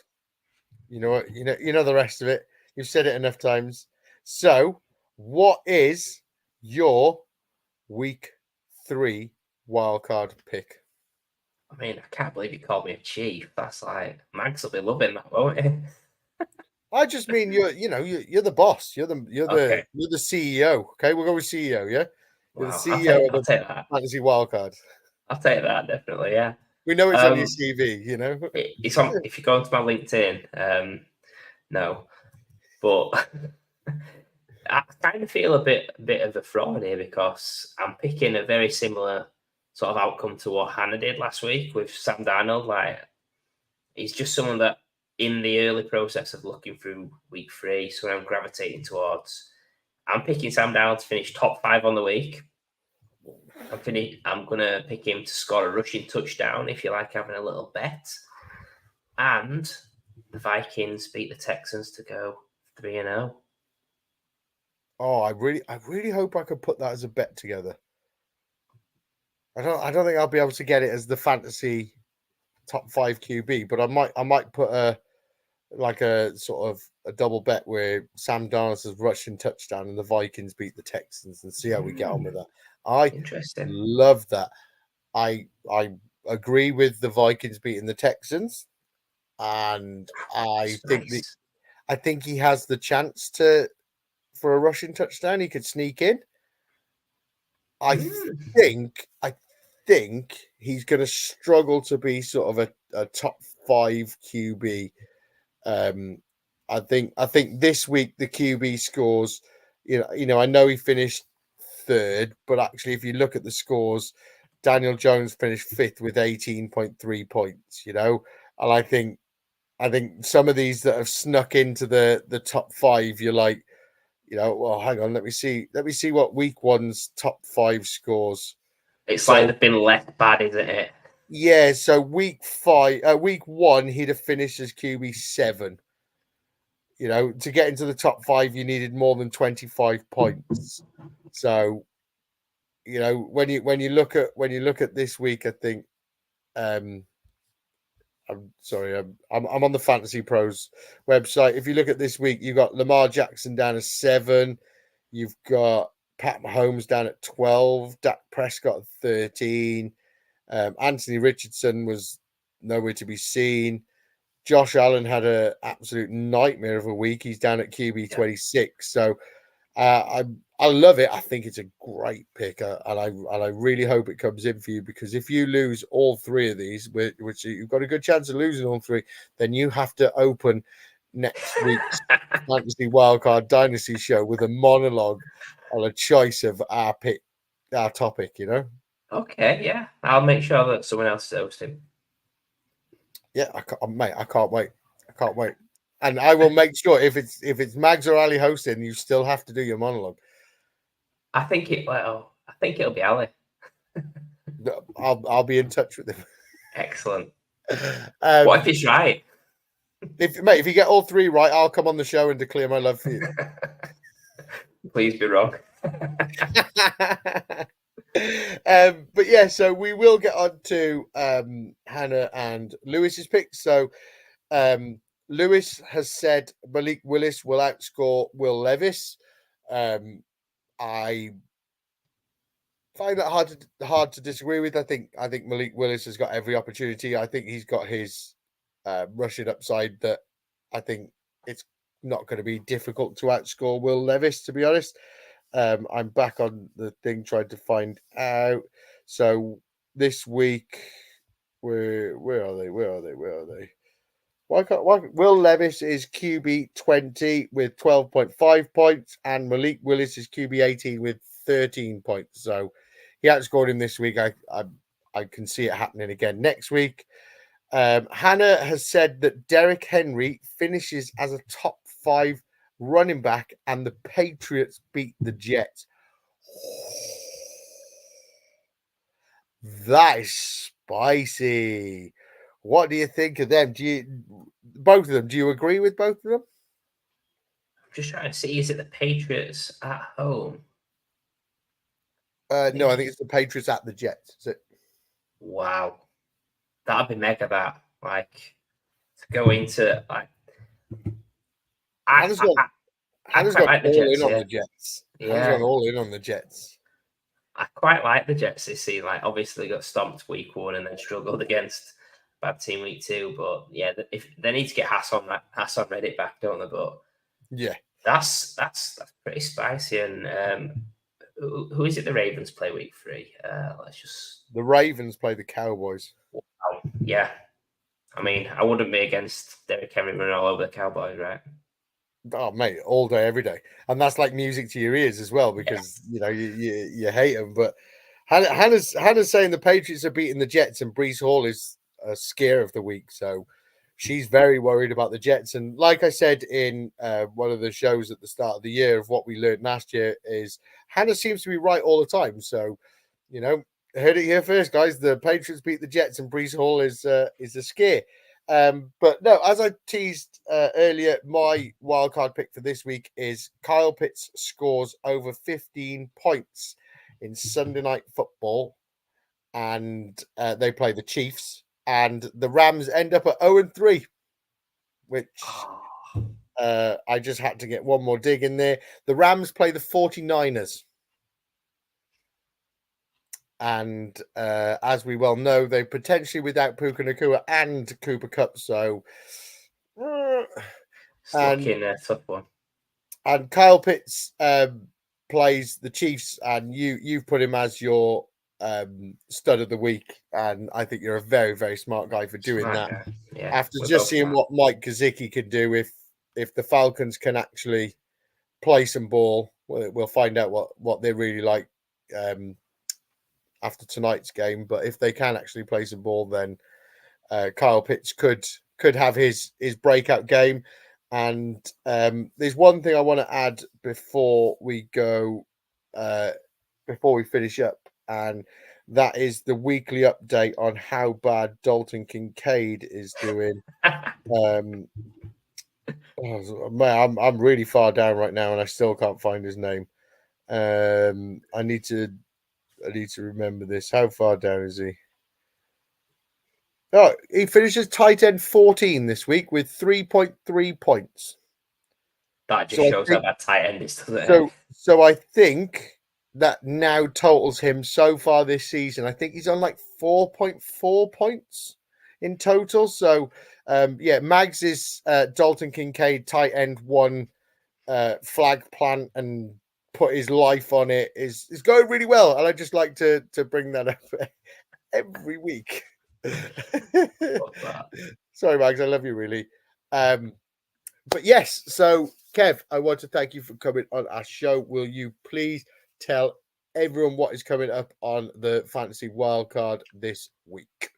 you know what, you know the rest of it. You've said it enough times. So, what is your week 3 wild card pick? I mean, I can't believe you called me a chief. That's like, Mags will be loving that, won't he? I just mean you're the boss. You're the CEO. Okay, we'll go with CEO. Yeah, you're the CEO I'll take that. Fantasy Wildcard. I'll take that, definitely. Yeah, we know it's on your CV. It's on. If you go onto my LinkedIn, no, but I kind of feel a bit of a fraud here because I'm picking a very similar sort of outcome to what Hannah did last week with Sam Darnold. Like, he's just someone that in the early process of looking through week 3, so I'm gravitating towards. I'm picking Sam Darnold to finish top 5 on the week. I'm gonna pick him to score a rushing touchdown if you like having a little bet, and the Vikings beat the Texans to go 3-0. Oh, I really hope I could put that as a bet together. I don't think I'll be able to get it as the fantasy top 5 QB, but I might put a sort of a double bet where Sam Darnold has rushing touchdown and the Vikings beat the Texans, and see how we get on with that. I love that. I agree with the Vikings beating the Texans, and I think he has the chance for a rushing touchdown. He could sneak in. I think he's going to struggle to be sort of a top 5 QB. I think this week the QB scores. I know he finished third, but actually, if you look at the scores, Daniel Jones finished fifth with 18.3 points. And I think some of these that have snuck into the top 5, you're like, well, hang on, let me see what week 1's top 5 scores. It's like they've been left bad, isn't it? Yeah, so week 1, he'd have finished as QB 7. To get into the top 5, you needed more than 25 points. So, when you look at this week, I think, I'm sorry, I'm on the Fantasy Pros website. If you look at this week, you've got Lamar Jackson down at 7. You've got Pat Mahomes down at 12. Dak Prescott at 13. Anthony Richardson was nowhere to be seen. Josh Allen had an absolute nightmare of a week. He's down at QB 26. So I love it. I think it's a great pick, and I really hope it comes in for you, because if you lose all 3 of these, which you've got a good chance of losing all 3, then you have to open next week's Fantasy Wildcard Dynasty show with a monologue on a choice of our topic. Okay, yeah, I'll make sure that someone else is hosting. Yeah, I can't wait. And I will make sure if it's Mags or Ali hosting, you still have to do your monologue. I think it'll be Ali. I'll be in touch with him. Excellent. What if he's right? If you get all 3 right, I'll come on the show and declare my love for you. Please be wrong. But yeah, so we will get on to Hannah and Lewis's picks. So Lewis has said Malik Willis will outscore Will Levis. I find that hard to disagree with. I think Malik Willis has got every opportunity. I think he's got his rushing upside that I think it's not going to be difficult to outscore Will Levis, to be honest. I'm back on the thing trying to find out. So this week, where are they? Why Will Levis is QB 20 with 12.5 points, and Malik Willis is QB 18 with 13 points. So he outscored him this week. I can see it happening again next week. Hannah has said that Derrick Henry finishes as a top 5 running back, and the Patriots beat the Jets. That is spicy. What do you think of them? Both of them? Do you agree with both of them? I'm just trying to see. Is it the Patriots at home? No, I think it's the Patriots at the Jets. Is it? Wow, that'd be mega. That to go into Hannah's gone all in on the Jets. Yeah, Hannah's gone all in on the Jets. I quite like the Jets this season. Obviously got stomped week 1 and then struggled against bad team week 2. But yeah, if they need to get Hassan Reddick back, don't they? But yeah, that's pretty spicy. And who is it? The Ravens play week 3. The Ravens play the Cowboys. Wow. Yeah, I mean, I wouldn't be against Derrick Henry running all over the Cowboys, right? Oh, mate, all day, every day, and that's like music to your ears as well, because you hate them. But Hannah's saying the Patriots are beating the Jets, and Breece Hall is a scare of the week, so she's very worried about the Jets. And like I said in one of the shows at the start of the year, of what we learned last year, is Hannah seems to be right all the time. So heard it here first, guys. The Patriots beat the Jets, and Breece Hall is a scare. But no, as I teased earlier, my wildcard pick for this week is Kyle Pitts scores over 15 points in Sunday Night Football, and they play the Chiefs, and the Rams end up at 0-3, which I just had to get one more dig in there. The Rams play the 49ers. And as we well know, they potentially without Puka Nacua and Cooper Kupp. So, looking a tough one. And Kyle Pitts plays the Chiefs, and you've put him as your stud of the week, and I think you're a very, very smart guy for doing Smart that. guy. Yeah, After we're just both seeing smart. what Mike Gesicki could do if the Falcons can actually play some ball, we'll find out what they're really like after tonight's game. But if they can actually play some ball, then Kyle Pitts could have his breakout game. And there's one thing I want to add before we go, before we finish up, and that is the weekly update on how bad Dalton Kincaid is doing. Man, I'm really far down right now, and I still can't find his name. I need to remember this. How far down is he? Oh, he finishes tight end 14 this week with 3.3 points. That just shows how bad tight end is, doesn't it? So I think that now totals him so far this season. I think he's on like 4.4 points in total. So Mags is Dalton Kincaid tight end 1 flag plant and put his life on it is going really well, and I just like to bring that up every week. Sorry, Mags, I love you really. But yes, so Kev, I want to thank you for coming on our show. Will you please tell everyone what is coming up on the Fantasy Wildcard this week?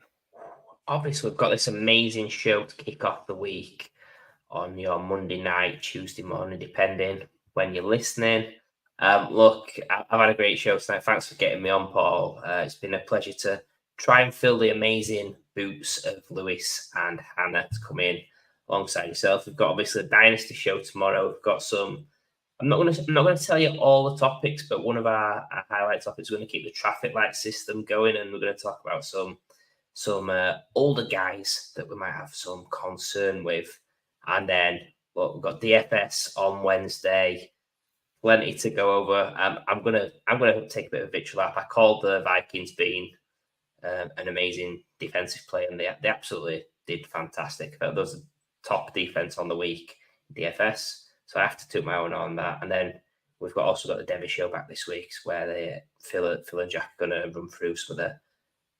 Obviously, we've got this amazing show to kick off the week on your Monday night, Tuesday morning, depending when you're listening. Look, I've had a great show tonight. Thanks for getting me on, Paul. It's been a pleasure to try and fill the amazing boots of Lewis and Hannah to come in alongside yourself. We've got obviously a Dynasty show tomorrow. We've got some. I'm not going to tell you all the topics, but one of our highlight topics, we're going to keep the traffic light system going, and we're going to talk about some older guys that we might have some concern with. And then we've got DFS on Wednesday. Plenty to go over. I'm gonna take a bit of a victory lap. I called the Vikings being an amazing defensive play, and they absolutely did fantastic. That was the top defense on the week, DFS. So I have to took my own on that. And then we've also got the Devi show back this week, where Phil and Jack are going to run through some of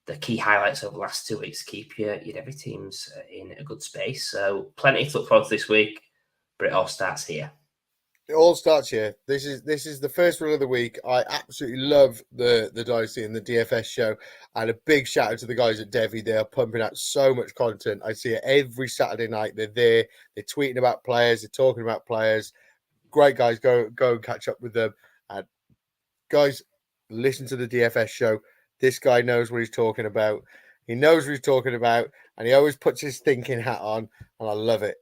the key highlights of the last 2 weeks to keep your Devi teams in a good space. So plenty to look forward to this week, but it all starts here. It all starts here. This is the first one of the week. I absolutely love the Dynasty and the DFS show. And a big shout out to the guys at Devi. They are pumping out so much content. I see it every Saturday night. They're there. They're tweeting about players. They're talking about players. Great guys. Go and catch up with them. And guys, listen to the DFS show. This guy knows what he's talking about. He knows what he's talking about, and he always puts his thinking hat on, and I love it.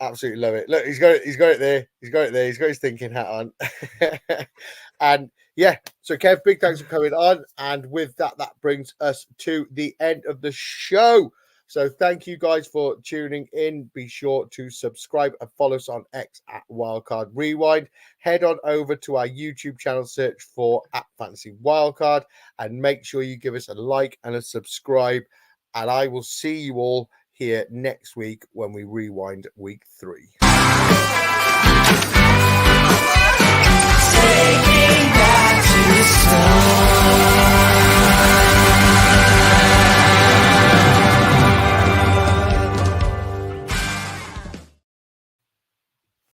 Absolutely love it. Look, he's got it there. He's got his thinking hat on. And yeah, so Kev, big thanks for coming on. And with that brings us to the end of the show. So thank you guys for tuning in. Be sure to subscribe and follow us on X at Wildcard Rewind. Head on over to our YouTube channel, search for @Fantasy Wildcard, and make sure you give us a like and a subscribe. And I will see you all here next week when we rewind week 3.